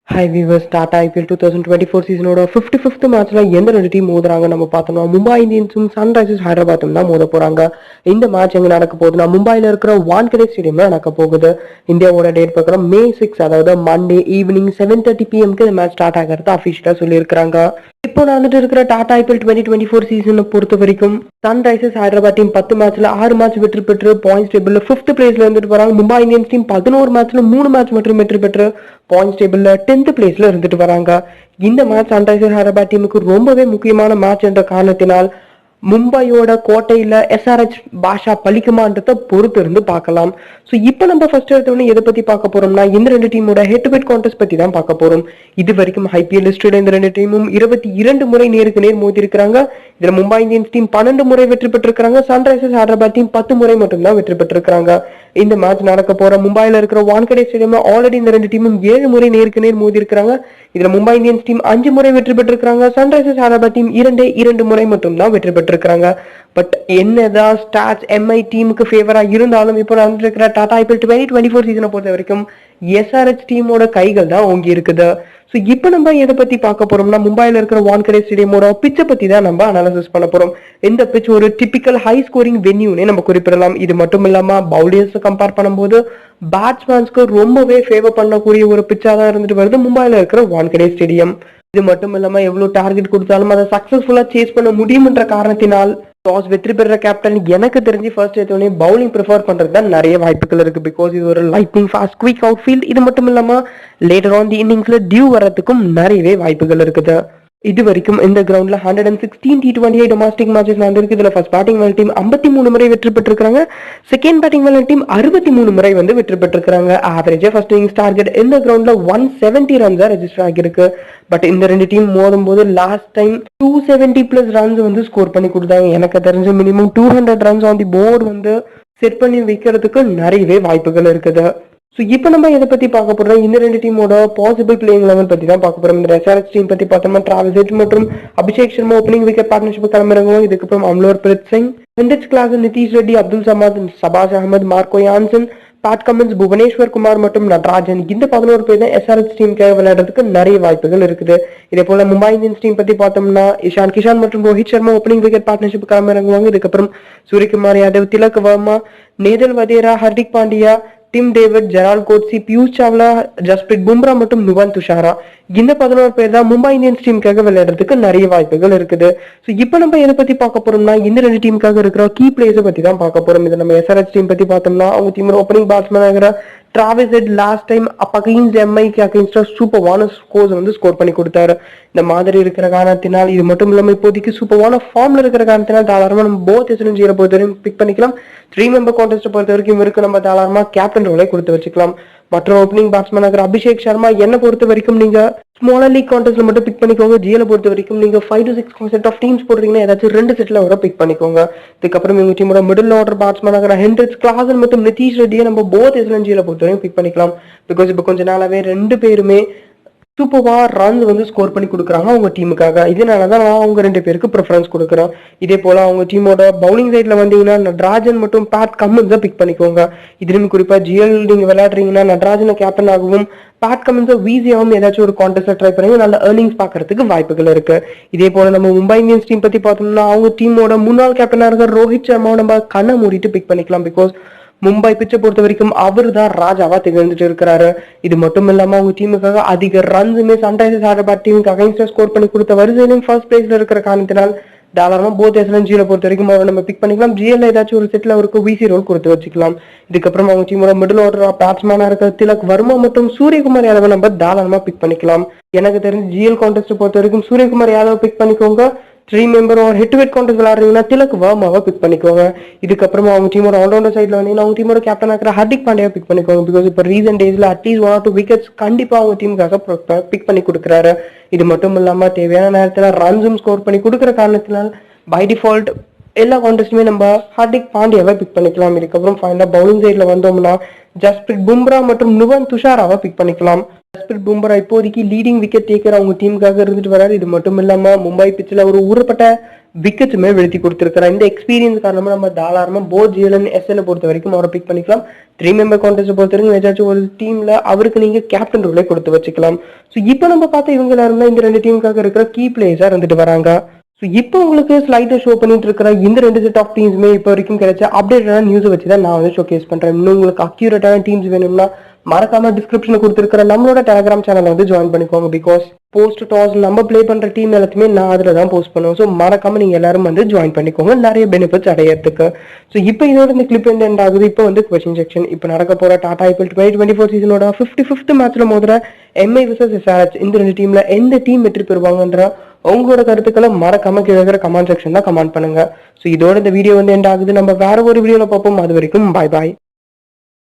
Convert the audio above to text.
Hi viewers, Tata IPL 2024 சீசனோட 55th மேட்ச்ல எந்த ரெண்டு டீம் மோதுறாங்க நம்ம பார்த்தோம்னா மும்பை இந்தியன்ஸும் சன்ரைசர்ஸ் ஹைதராபாத்தும் தான் மோத போறாங்க. இந்த மேட்ச் எங்க நடக்க போகுதுன்னா மும்பைல இருக்கிற வான்கடே ஸ்டேடியம்ல நடக்க போகுது. இந்தியாவோட டேட் பார்க்குறோம் May 6, அதாவது மண்டே ஈவினிங் 7:30 PM இந்த மேட்ச் ஸ்டார்ட் ஆகிறது அஃபிஷியலா சொல்லியிருக்காங்க. இப்போ நடந்துட்டு இருக்கிற டாடா ஐபிஎல் 2024 சீசனை பொறுத்த வரைக்கும் சன்ரைசர்ஸ் ஹைதராபாத் டீம் 10 மேட்ச்ல 6 மேட்ச் வெற்றி பெற்று பாயிண்ட்ஸ் டேபிள்ல 5th பிளேஸ்ல இருந்துட்டு வராங்க. மும்பை இந்தியன்ஸ் டீம் 11 மேட்ச்ல 3 மேட்ச் மட்டும் வெற்றி பெற்று பாயிண்ட்ஸ் டேபிள்ல 10th பிளேஸ்ல இருந்துட்டு வராங்க. இந்த மேட்ச் சன்ரைசர்ஸ் ஹைதராபாத் டீமுக்கு ரொம்பவே முக்கியமான மேட்ச் என்ற காரணத்தினால் மும்பையோட கோட்டையில எஸ்ஆர்எச் பாஷா பலிக்குமான்றத பொறுத்து இருந்து பார்க்கலாம். ஸோ இப்போ நம்ம ஃபர்ஸ்ட் எடுத்தோடனே எதை பத்தி பார்க்க போறோம்னா இந்த ரெண்டு டீமோட ஹெட் டு ஹெட் கான்டெஸ்ட் பத்தி தான் பார்க்க போறோம். இது வரைக்கும் ஐபிஎல் ஹிஸ்டரியில இந்த ரெண்டு டீமும் 22 முறை நேருக்கு நேர் மோதி இருக்கிறாங்க. இதுல மும்பை இந்தியன்ஸ் டீம் 12 முறை வெற்றி பெற்றிருக்காங்க. சன்ரைசர்ஸ் ஹைதராபாத் டீம் 10 முறை மட்டும் தான் வெற்றி பெற்றிருக்காங்க. இந்த மேட்ச் நடக்க போற மும்பைல இருக்கிற வான்கடே ஸ்டேடியம்ல ஆல்ரெடி இந்த ரெண்டு டீமும் 7 முறை நேருக்கு நேர் மோதி இருக்கிறாங்க. இதுல மும்பை இந்தியன்ஸ் டீம் 5 முறை வெற்றி பெற்றிருக்காங்க. சன்ரைசர்ஸ் ஹைதராபாத் டீம் 2 முறை மட்டும் தான் வெற்றி பெற்றிருக்காங்க. பட் என்னதான் ஸ்டாட்ஸ் எம்ஐ டீமுக்கு ஃபேவரா இருந்தாலும் இப்போ நடந்திருக்கிற டாடா ஐபிஎல் 2024 சீசனை பொறுத்த வரைக்கும் எஸ்ஆர்எச் டீமோட கைகள் தான் ஓங்கி இருக்குது. ஸோ இப்போ நம்ம எதை பத்தி பார்க்க போறோம்னா மும்பைல இருக்கிற வான்கடே ஸ்டேடியமோட பிச்சை பத்தி தான் நம்ம அனாலிசிஸ் பண்ண போறோம். இந்த பிச் ஒரு டிபிக்கல் ஹை ஸ்கோரிங் வென்யூனே நம்ம குறிப்பிடலாம். இது மட்டும் இல்லாம பவுலர்ஸ் கம்பேர் பண்ணும்போது பேட்ஸ்மேன்ஸ்க்கு ரொம்பவே ஃபேவர் பண்ணக்கூடிய ஒரு பிச்சா தான் இருந்துட்டு வருது மும்பைல இருக்கிற வான்கடே ஸ்டேடியம். இது மட்டும் இல்லாம எவ்வளவு டார்கெட் கொடுத்தாலும் அதை சக்சஸ்ஃபுல்லா சேஸ் பண்ண முடியும் என்ற காரணத்தினால் டாஸ் வெற்றி பெற கேப்டன் எனக்கு தெரிஞ்சு ஃபர்ஸ்ட் எடுத்தோடனே பவுலிங் ப்ரிஃபர் பண்றது தான் நிறைய வாய்ப்புகள் இருக்கு. பிகாஸ் இது ஒரு lightning fast quick out field. இது மட்டும் இல்லாம லேட்டர் ஆன் தி இன்னிங்ஸ்ல டியூ வரதுக்கும் நிறையவே வாய்ப்புகள் இருக்குது. இது வரைக்கும் இந்த கிரவுண்ட்ல 116 T20 டொமஸ்டிக் மேட்சஸ் நடந்திருக்கு. இதுல ஃபர்ஸ்ட் பேட்டிங் வேல் டீம் 53 முறை வெற்றி பெற்றிருக்காங்க. செகண்ட் பேட்டிங் வேல் டீம் 63 முறை வெற்றி பெற்றிருக்காங்க. ஆவரேஜா ஃபர்ஸ்ட் இன்னிங்ஸ் டார்கெட் இந்த கிரவுண்ட்ல 170 ரன்ஸா ரெஜிஸ்டர் ஆகிருக்கு. பட் இந்த ரெண்டு டீம் மோதும் போது லாஸ்ட் டைம் 270+ ரன்ஸ் ஸ்கோர் பண்ணி கொடுத்தாங்க. எனக்கு தெரிஞ்ச minimum 200 runs on the board set பண்ணி வைக்கிறதுக்கு நிறையவே வாய்ப்புகள் இருக்குது. ஸோ இப்போ நம்ம இதை பத்தி பார்க்க போறோம். இந்த ரெண்டு டீமோட பாசிபிள் பிளேயிங் லெவல் பத்தி தான் பார்க்க போறோம். இந்த எஸ்ஆர்எச் டீம் பத்தி பார்த்தோம்னா டிராவிஸ் ஹெட் மற்றும் Abhishek Sharma opening wicket partnership கிளம்புறவங்க. இதுக்கப்புறம் Anmolpreet Singh, Heinrich Klaasen, Nitish Reddy, Abdul Samad, Shahbaz Ahmed, Marco Jansen, Pat Cummins, Bhuvneshwar Kumar மற்றும் நடராஜன், இந்த 11 பேர் தான் எஸ்ஆர்எச் டீமுக்காக விளையாடுறதுக்கு நிறைய வாய்ப்புகள் இருக்குது. இதே போல மும்பை இந்தியன்ஸ் டீம் பத்தி பார்த்தோம்னா இஷான் கிஷான் மற்றும் Rohit Sharma opening wicket partnership கிளம்புறவங்க. இதுக்கப்புறம் Suryakumar Yadav, Tilak Varma, Nehal Wadhera, Hardik Pandya, Tim David, Gerald Coetzee, Piyush Chawla, Jasprit Bumrah மற்றும் நுவன் துஷாரா, இந்த 11 பேர் தான் மும்பை இந்தியன்ஸ் டீமுக்காக விளையாடுறதுக்கு நிறைய வாய்ப்புகள் இருக்குது. ஸோ இப்போ நம்ம எதை பத்தி பார்க்க போறோம்னா இந்த ரெண்டு டீமுக்காக இருக்கிற கீ பிளேயர்ஸை பத்தி தான் பார்க்க போறோம். இதை நம்ம எஸ்ஆர்எச் டீம் பத்தி பார்த்தோம்னா அவங்க டீமோட ஓப்பனிங் பேட்ஸ்மேன் ஆகிற Travis Head last time against எம்ஐக்கு அகைன்ஸ்டா சூப்பர்வான ஸ்கோர்ஸ் ஸ்கோர் பண்ணி கொடுத்தாரு. இந்த மாதிரி இருக்கிற காரணத்தினால் இது மட்டும் இல்லாம இப்போதைக்கு சூப்பர்வான ஃபார்ம்ல இருக்கிற காரணத்தினால் தாராளமா நம்ம போத் எஸ்என்ஜியை பொறுத்த வரைக்கும் பிக் பண்ணிக்கலாம். 3 மெம்பர் கான்டெஸ்ட் பொறுத்த வரைக்கும் இவருக்கு நம்ம தாராளமா கேப்டன் ரோலை கொடுத்து வச்சுக்கலாம். மற்ற ஓப்பனிங் பேட்ஸ்மேன் ஆகிற அபிஷேக் சர்மா என்ன பொறுத்த வரைக்கும் நீங்க ஸ்மாலர் லீக் கான்டெஸ்ட்ல மட்டும் பிக் பண்ணிக்கோங்க. ஜிஎல பொறுத்த வரைக்கும் நீங்க 5 to 6 செட் ஆஃப் டீம்ஸ் போடுறீங்கன்னா ஏதாச்சும் 2 செட்ல வர பிக் பண்ணிக்கோங்க. இதுக்கப்புறம் இவங்க டீமோட மிடில் ஆர்டர் பேட்ஸ்மேன் ஆகிற ஹெண்டரிச் கிளாசன் மற்றும் நிதிஷ் ரெட்டியை நம்ம போத் எஸ்என்ஜியில பொறுத்த வரைக்கும் பிக் பண்ணிக்கலாம். பிகாஸ் இப்போ கொஞ்ச நாளாவே 2 பேருமே சூப்பர்வா ரன்ஸ் ஸ்கோர் பண்ணி கொடுக்குறாங்க அவங்க டீமுக்காக. இதனாலதான் நான் அவங்க 2 பேருக்கு ப்ரிஃபரன்ஸ் கொடுக்குறேன். இதே போல அவங்க டீமோட பவுலிங் சைட்ல வந்தீங்கன்னா நடராஜன் மற்றும் பேட் கமின்ஸை பிக் பண்ணிக்கோங்க. இதுலயும் குறிப்பா ஜிஎல் நீங்க விளையாடுறீங்கன்னா நடராஜனை கேப்டன் ஆகவும் பேட் கமின்ஸை வீசியாகவும் ஏதாச்சும் ஒரு கான்டெஸ்ட் ட்ரை பண்ணி நல்ல ஏர்னிங்ஸ் பாக்குறதுக்கு வாய்ப்புகள் இருக்கு. இதே போல நம்ம மும்பை இந்தியன்ஸ் டீம் பத்தி பார்த்தோம்னா அவங்க டீமோட முன்னாள் கேப்டனா இருக்கிற ரோஹித் சர்மாவை நம்ம கண்ணை மூடிட்டு பிக் பண்ணிக்கலாம். பிகாஸ் மும்பை பிச்சை பொறுத்த வரைக்கும் அவர் தான் ராஜாவா திகழ்ந்துட்டு இருக்கிறாரு. இது மட்டும் இல்லாம அவங்க டீமுக்காக அதிக ரன்ஸுமே சன்ரைசர்ஸ் ஹைதராபாத் டீமுக்கு அகைன்ஸ்டா ஸ்கோர் பண்ணி கொடுத்த வரிசையிலும் ஃபர்ஸ்ட் பிளேஸ்ல இருக்கிற காரணத்தினால் தாராளமா போத் எஸ்என்ஜியில பொறுத்த வரைக்கும் அவரை நம்ம பிக் பண்ணிக்கலாம். ஜிஎல்ல ஏதாச்சும் ஒரு செட்ல அவருக்கு விசி ரோல் கொடுத்து வச்சுக்கலாம். இதுக்கப்புறம் அவங்க டீமோட மிடில் ஆர்டர் பேட்ஸ்மேனா இருக்கிற திலக் வர்மா மற்றும் சூரியகுமார் யாதவ நம்ம தாராளமா பிக் பண்ணிக்கலாம். எனக்கு தெரிஞ்சு ஜிஎல் கான்டெஸ்ட் பொறுத்த வரைக்கும் சூரியகுமார் யாதவ் பிக் பண்ணிக்கோங்க. 3 மெம்பர் ஒரு ஹெட் டு ஹெட் கான்டெஸ்ட் விளையாடுறீங்கன்னா திலக் வர்மாவை பிக் பண்ணிக்கோங்க. இதுக்கப்புறமா அவங்க டீமோட ஆல்ரவுண்டர் சைட்ல வந்தீங்கன்னா அவங்க டீமோட கேப்டன் இருக்கிற ஹர்திக் பாண்டியா பிக் பண்ணிக்கோங்க. பிகாஸ் இப்போ ரீசன்ட் டேஸ்ல அட்லீஸ்ட் 1 or 2 விக்கெட்ஸ் கண்டிப்பா அவங்க டீமுக்காக பிக் பண்ணி கொடுக்குறாரு. இது மட்டும் இல்லாம தேவையான நேரத்துல ரன்ஸும் ஸ்கோர் பண்ணி கொடுக்குற காரணத்தினால் பை டிஃபால்ட் எல்லா கான்டெஸ்ட்டுமே நம்ம ஹர்திக் பாண்டியாவை பிக் பண்ணிக்கலாம். இதுக்கப்புறம் ஃபைனலா பவுலிங் சைட்ல வந்தோம்னா ஜஸ்பிரித் பும்ரா மற்றும் நுவன் துஷாராவை பிக் பண்ணிக்கலாம். ஜஸ்பிரிட் பும்ரா இப்போதைக்கு லீடிங் விக்கெட் டேக்கர் அவங்க டீமுக்காக இருந்துட்டு வராரு. இது மட்டும் இல்லாம மும்பை பிச்சில் ஒரு ஊறப்பட்ட விக்கெட்ஸுமே வெளுத்தி கொடுத்திருக்காரு. இந்த எக்ஸ்பீரியன்ஸ் காரணமா நம்ம தாராளமா போத் ஜிஎல்என் எஸ்எல் பொறுத்த வரைக்கும் அவரை பிக் பண்ணிக்கலாம். 3 மெம்பர் கான்டெஸ்ட் பொறுத்த வரைக்கும் ஏதாச்சும் ஒரு டீம்ல அவருக்கு நீங்க கேப்டன் ரோலே கொடுத்து வச்சுக்கலாம். ஸோ இப்போ நம்ம பார்த்த இவங்க எல்லாரும் தான் இந்த 2 டீமுக்காக இருக்கிற கீ பிளேயர்ஸா இருந்துட்டு வராங்க. ஸோ இப்போ உங்களுக்கு ஸ்லைடை ஷோ பண்ணிட்டு இருக்கிற இந்த 2 செட் ஆஃப் டீம்ஸுமே இப்போ வரைக்கும் கிடைச்ச அப்டேட்டான நியூஸை வச்சு தான் நான் வந்து ஷோகேஸ் பண்றேன். இன்னும் உங்களுக்கு அக்யூரேட்டான டீம்ஸ் வேணும்னா மறக்காம டிஸ்கிரிப்ஷன்ல கொடுத்துருக்கிற நம்மளோட டெலிகிராம் சேனலை வந்து ஜாயின் பண்ணிக்கோங்க. பிகாஸ் போஸ்ட் டாஸ் நம்ம பிளே பண்ற டீம் எல்லாத்தையுமே நான் அதில் தான் போஸ்ட் பண்ணுவேன். ஸோ மறக்காம நீங்க எல்லாரும் வந்து ஜாயின் பண்ணிக்கோங்க நிறைய பெனிஃபிட்ஸ் அடையிறதுக்கு. ஸோ இப்போ இதோட இந்த கிளிப் எண்ட் ஆகுது. இப்போ வந்து கொஸ்டின் செக்ஷன். இப்போ நடக்க போற டாடா ஐபிஎல் 2024 சீசனோட 55th மேட்ச்ல மோதுற எம்ஐ vs SRH இந்த 2 டீம்ல எந்த டீம் வெற்றி பெறுவாங்கன்ற உங்களோட கருத்துக்களை மறக்காம கீழே இருக்கிற கமெண்ட் செக்ஷன் தான் கமெண்ட் பண்ணுங்க. ஸோ இதோட இந்த வீடியோ வந்து எண்ட் ஆகுது. நம்ம வேற ஒரு வீடியோல பார்ப்போம். அது வரைக்கும் பாய் பாய்.